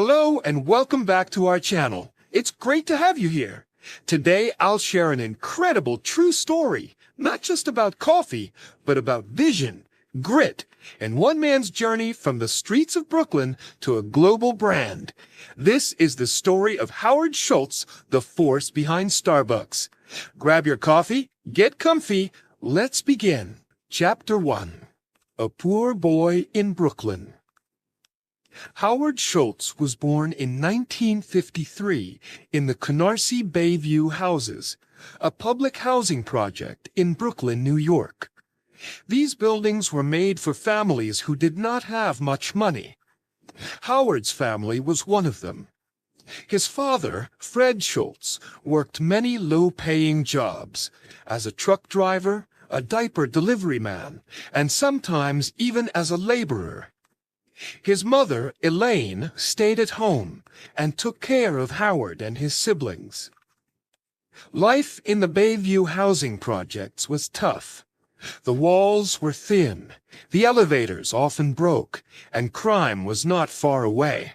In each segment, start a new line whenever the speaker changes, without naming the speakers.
Hello and welcome back to our channel. It's great to have you here. Today I'll share an incredible true story, not just about coffee, but about vision, grit, and one man's journey from the streets of Brooklyn to a global brand. This is the story of Howard Schultz, the force behind Starbucks. Grab your coffee, get comfy, let's begin. Chapter 1. A Poor Boy in Brooklyn. Howard Schultz was born in 1953 in the Canarsie Bayview Houses, a public housing project in Brooklyn, New York. These buildings were made for families who did not have much money. Howard's family was one of them. His father, Fred Schultz, worked many low-paying jobs as a truck driver, a diaper delivery man, and sometimes even as a laborer. His mother, Elaine, stayed at home and took care of Howard and his siblings. Life in the Bayview housing projects was tough. The walls were thin, the elevators often broke, and crime was not far away.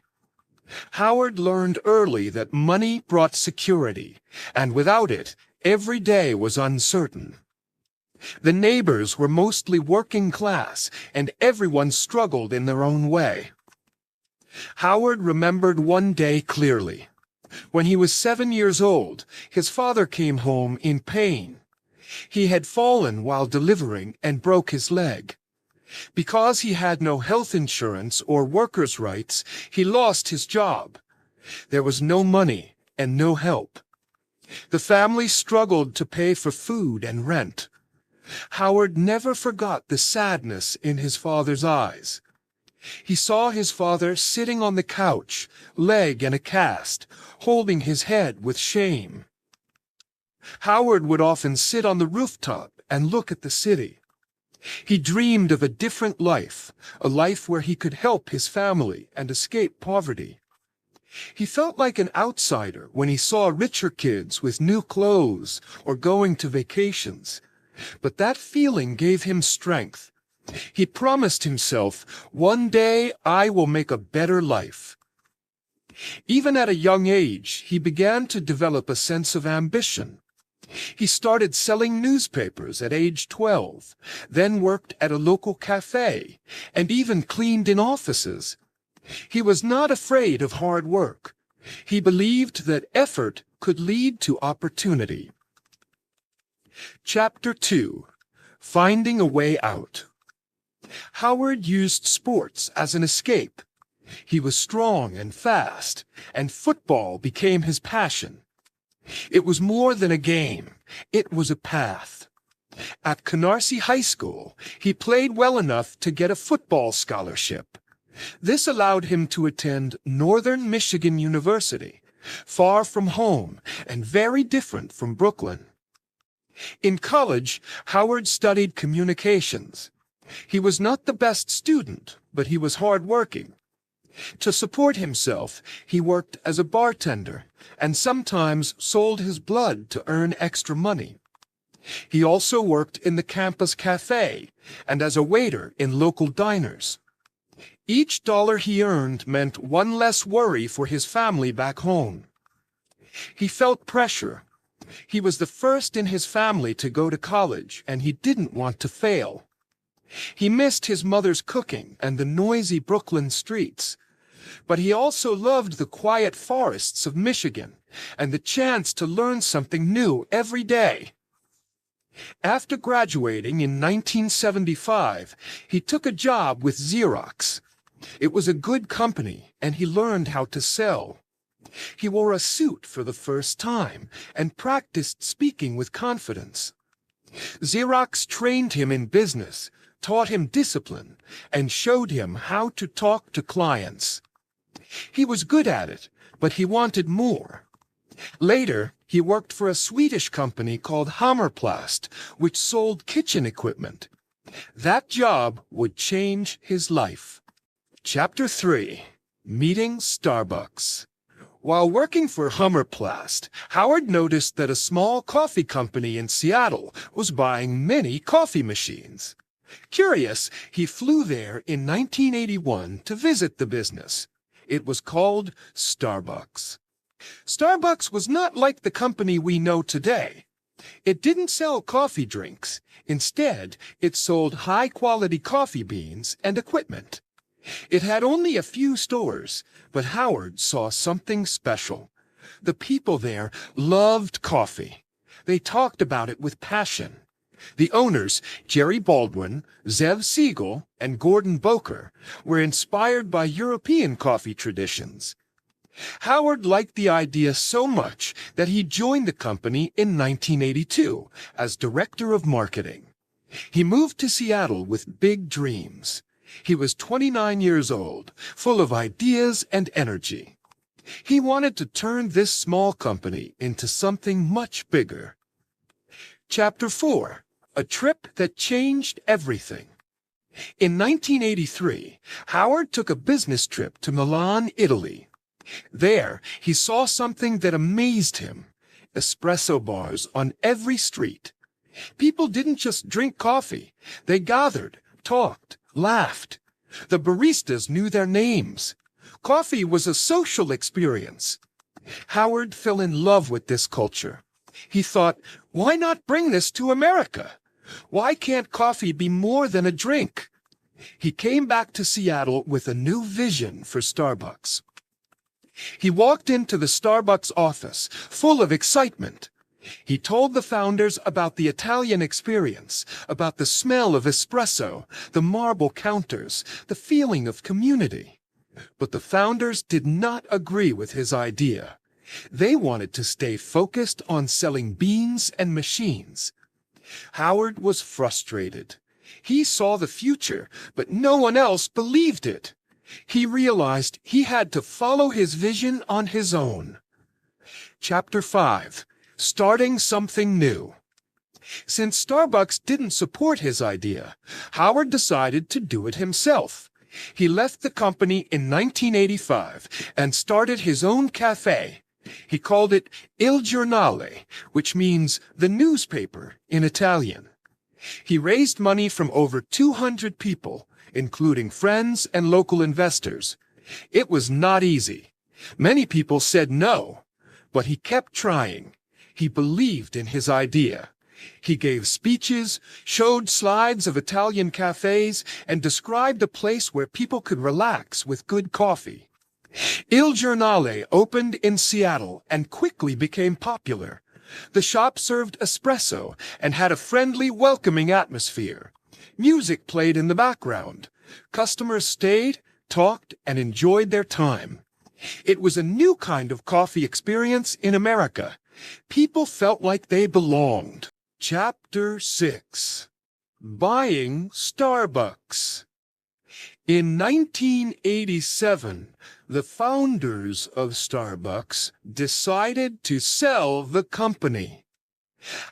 Howard learned early that money brought security, and without it, every day was uncertain. The neighbors were mostly working class, and everyone struggled in their own way. Howard remembered one day clearly. When he was 7 years old, his father came home in pain. He had fallen while delivering and broke his leg. Because he had no health insurance or workers' rights, he lost his job. There was no money and no help. The family struggled to pay for food and rent. Howard never forgot the sadness in his father's eyes. He saw his father sitting on the couch, leg in a cast, holding his head with shame. Howard would often sit on the rooftop and look at the city. He dreamed of a different life, a life where he could help his family and escape poverty. He felt like an outsider when he saw richer kids with new clothes or going to vacations. But that feeling gave him strength. He promised himself, "One day I will make a better life." Even at a young age, he began to develop a sense of ambition. He started selling newspapers at age 12, then worked at a local cafe, and even cleaned in offices. He was not afraid of hard work. He believed that effort could lead to opportunity. Chapter 2. Finding a Way Out. Howard used sports as an escape. He was strong and fast, and football became his passion. It was more than a game. It was a path. At Canarsie High School, he played well enough to get a football scholarship. This allowed him to attend Northern Michigan University, far from home and very different from Brooklyn. In college, Howard studied communications. He was not the best student, but he was hard-working. To support himself, he worked as a bartender and sometimes sold his blood to earn extra money. He also worked in the campus cafe and as a waiter in local diners. Each dollar he earned meant one less worry for his family back home. He felt pressure. He was the first in his family to go to college, and he didn't want to fail. He missed his mother's cooking and the noisy Brooklyn streets. But he also loved the quiet forests of Michigan and the chance to learn something new every day. After graduating in 1975, he took a job with Xerox. It was a good company, and he learned how to sell. He wore a suit for the first time and practiced speaking with confidence. Xerox trained him in business, taught him discipline, and showed him how to talk to clients. He was good at it, but he wanted more. Later, he worked for a Swedish company called Hammerplast, which sold kitchen equipment. That job would change his life. Chapter 3. Meeting Starbucks. While working for Hammerplast, Howard noticed that a small coffee company in Seattle was buying many coffee machines. Curious, he flew there in 1981 to visit the business. It was called Starbucks. Starbucks was not like the company we know today. It didn't sell coffee drinks. Instead, it sold high-quality coffee beans and equipment. It had only a few stores, but Howard saw something special. The people there loved coffee. They talked about it with passion. The owners, Jerry Baldwin, Zev Siegel, and Gordon Boker, were inspired by European coffee traditions. Howard liked the idea so much that he joined the company in 1982 as director of marketing. He moved to Seattle with big dreams. He was 29 years old, full of ideas and energy. He wanted to turn this small company into something much bigger. Chapter 4. A trip that changed everything. In 1983, Howard took a business trip to Milan, Italy. There, he saw something that amazed him: espresso bars on every street. People didn't just drink coffee. They gathered, talked, laughed. The baristas knew their names. Coffee was a social experience. Howard fell in love with this culture. He thought, why not bring this to America? Why can't coffee be more than a drink? He came back to Seattle with a new vision for Starbucks. He walked into the Starbucks office, full of excitement. He told the founders about the Italian experience, about the smell of espresso, the marble counters, the feeling of community. But the founders did not agree with his idea. They wanted to stay focused on selling beans and machines. Howard was frustrated. He saw the future, but no one else believed it. He realized he had to follow his vision on his own. Chapter 5. Starting something new. Since Starbucks didn't support his idea, Howard decided to do it himself. He left the company in 1985 and started his own cafe. He called it Il Giornale, which means the newspaper in Italian. He raised money from over 200 people, including friends and local investors. It was not easy. Many people said no, but he kept trying. He believed in his idea. He gave speeches, showed slides of Italian cafes, and described a place where people could relax with good coffee. Il Giornale opened in Seattle and quickly became popular. The shop served espresso and had a friendly, welcoming atmosphere. Music played in the background. Customers stayed, talked, and enjoyed their time. It was a new kind of coffee experience in America. People felt like they belonged. Chapter 6. Buying Starbucks. In 1987, the founders of Starbucks decided to sell the company.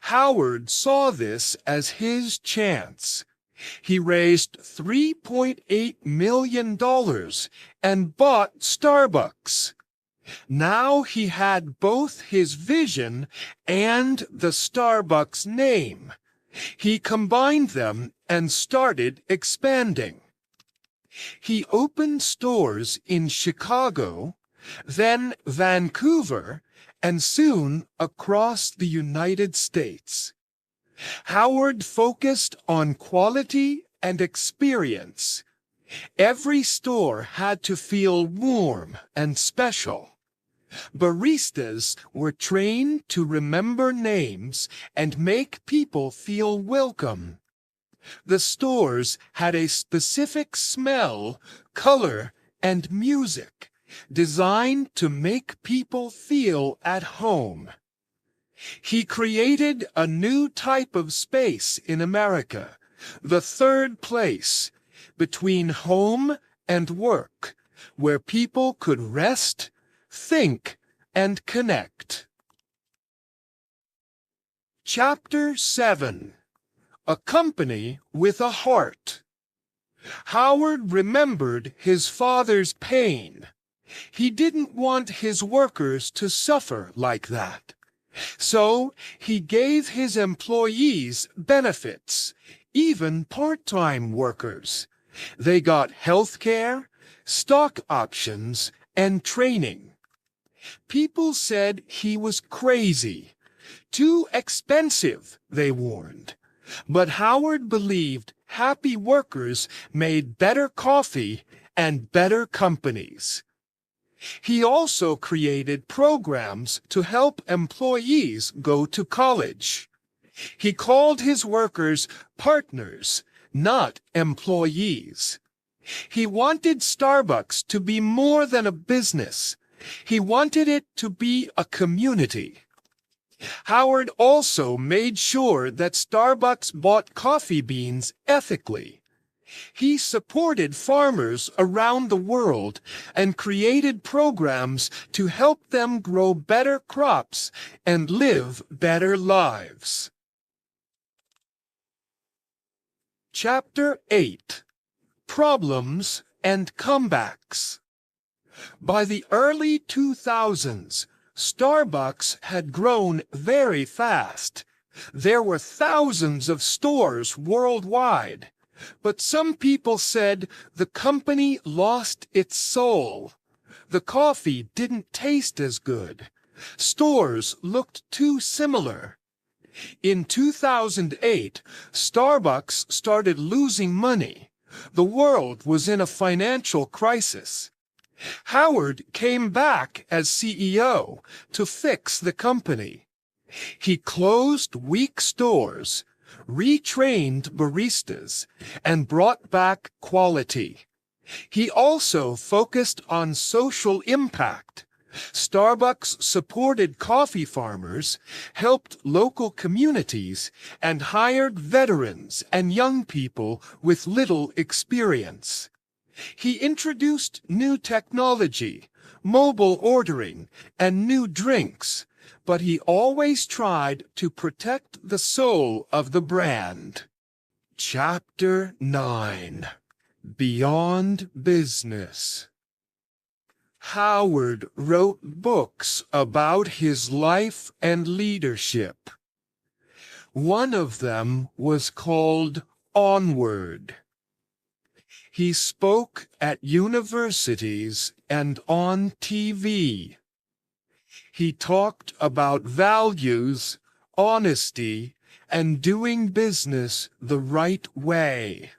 Howard saw this as his chance. He raised $3.8 million and bought Starbucks. Now he had both his vision and the Starbucks name. He combined them and started expanding. He opened stores in Chicago, then Vancouver, and soon across the United States. Howard focused on quality and experience. Every store had to feel warm and special. Baristas were trained to remember names and make people feel welcome. The stores had a specific smell, color, and music, designed to make people feel at home. He created a new type of space in America, the third place, between home and work, where people could rest, think, and connect. Chapter 7. A Company with a Heart. Howard remembered his father's pain. He didn't want his workers to suffer like that. So he gave his employees benefits, even part-time workers. They got health care, stock options, and training. People said he was crazy. Too expensive, they warned. But Howard believed happy workers made better coffee and better companies. He also created programs to help employees go to college. He called his workers partners, not employees. He wanted Starbucks to be more than a business. He wanted it to be a community. Howard also made sure that Starbucks bought coffee beans ethically. He supported farmers around the world and created programs to help them grow better crops and live better lives. Chapter 8. Problems and Comebacks. By the early 2000s, Starbucks had grown very fast. There were thousands of stores worldwide. But some people said the company lost its soul. The coffee didn't taste as good. Stores looked too similar. In 2008, Starbucks started losing money. The world was in a financial crisis. Howard came back as CEO to fix the company. He closed weak stores, retrained baristas, and brought back quality. He also focused on social impact. Starbucks supported coffee farmers, helped local communities, and hired veterans and young people with little experience. He introduced new technology, mobile ordering, and new drinks, but he always tried to protect the soul of the brand. Chapter 9. Beyond Business. Howard wrote books about his life and leadership. One of them was called Onward. He spoke at universities and on TV. He talked about values, honesty, and doing business the right way.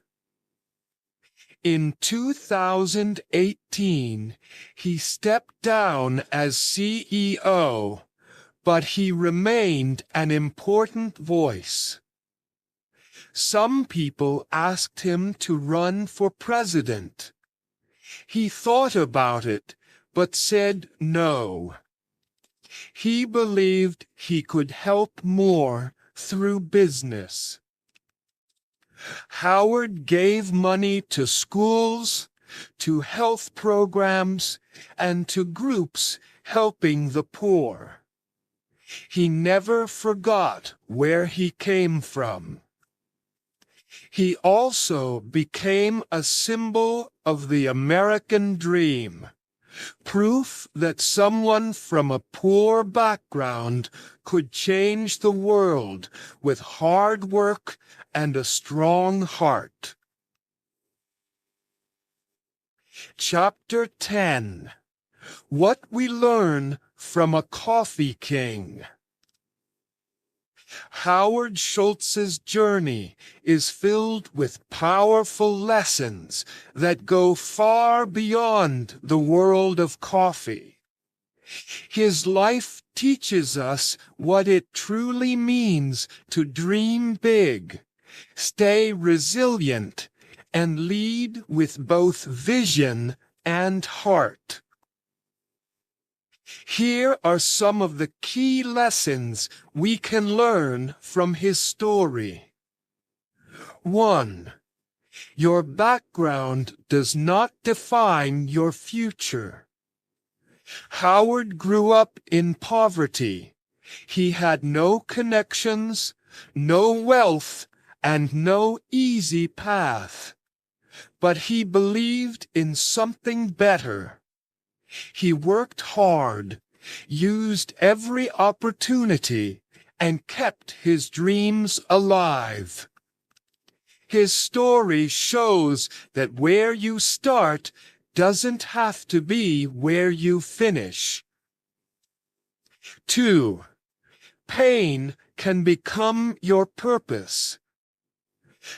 In 2018, he stepped down as CEO, but he remained an important voice. Some people asked him to run for president. He thought about it, but said no. He believed he could help more through business. Howard gave money to schools, to health programs, and to groups helping the poor. He never forgot where he came from. He also became a symbol of the American dream, proof that someone from a poor background could change the world with hard work and a strong heart. Chapter 10. What we learn from a coffee king. Howard Schultz's journey is filled with powerful lessons that go far beyond the world of coffee. His life teaches us what it truly means to dream big, stay resilient, and lead with both vision and heart. Here are some of the key lessons we can learn from his story. 1. Your background does not define your future. Howard grew up in poverty. He had no connections, no wealth, and no easy path. But he believed in something better. He worked hard, used every opportunity, and kept his dreams alive. His story shows that where you start doesn't have to be where you finish. 2. Pain can become your purpose.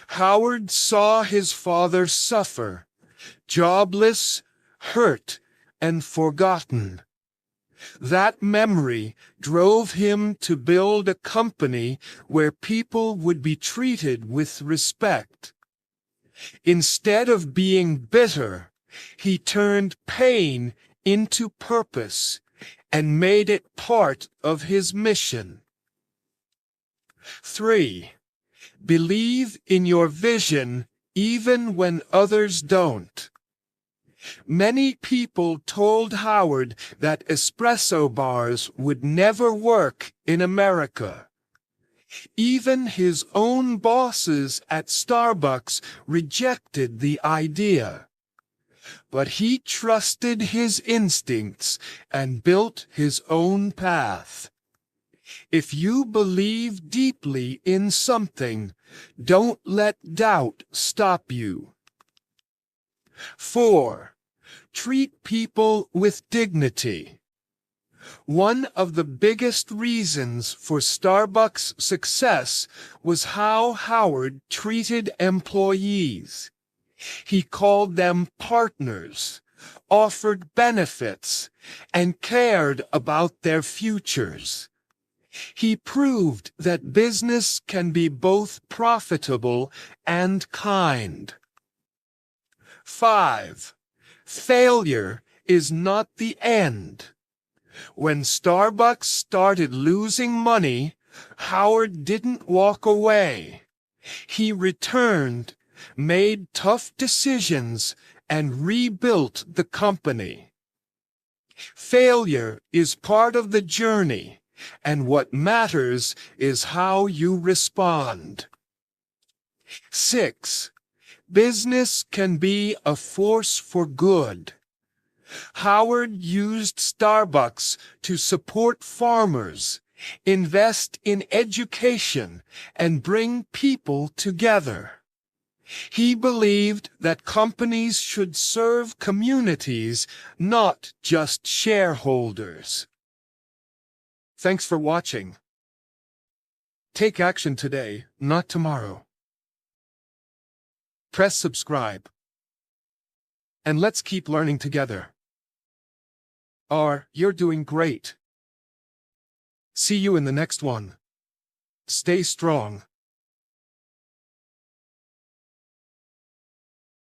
Howard saw his father suffer, jobless, hurt, and forgotten. That memory drove him to build a company where people would be treated with respect. Instead of being bitter, he turned pain into purpose and made it part of his mission. 3. Believe in your vision even when others don't. Many people told Howard that espresso bars would never work in America. Even his own bosses at Starbucks rejected the idea. But he trusted his instincts and built his own path. If you believe deeply in something, don't let doubt stop you. 4. Treat people with dignity. One of the biggest reasons for Starbucks' success was how Howard treated employees. He called them partners, offered benefits, and cared about their futures. He proved that business can be both profitable and kind. 5. Failure is not the end. When Starbucks started losing money, Howard didn't walk away. He returned, made tough decisions, and rebuilt the company. Failure is part of the journey, and what matters is how you respond. 6. Business can be a force for good. Howard used Starbucks to support farmers, invest in education, and bring people together. He believed that companies should serve communities, not just shareholders. Thanks for watching. Take action today, not tomorrow. Press subscribe. And let's keep learning together. You're doing great. See you in the next one. Stay strong.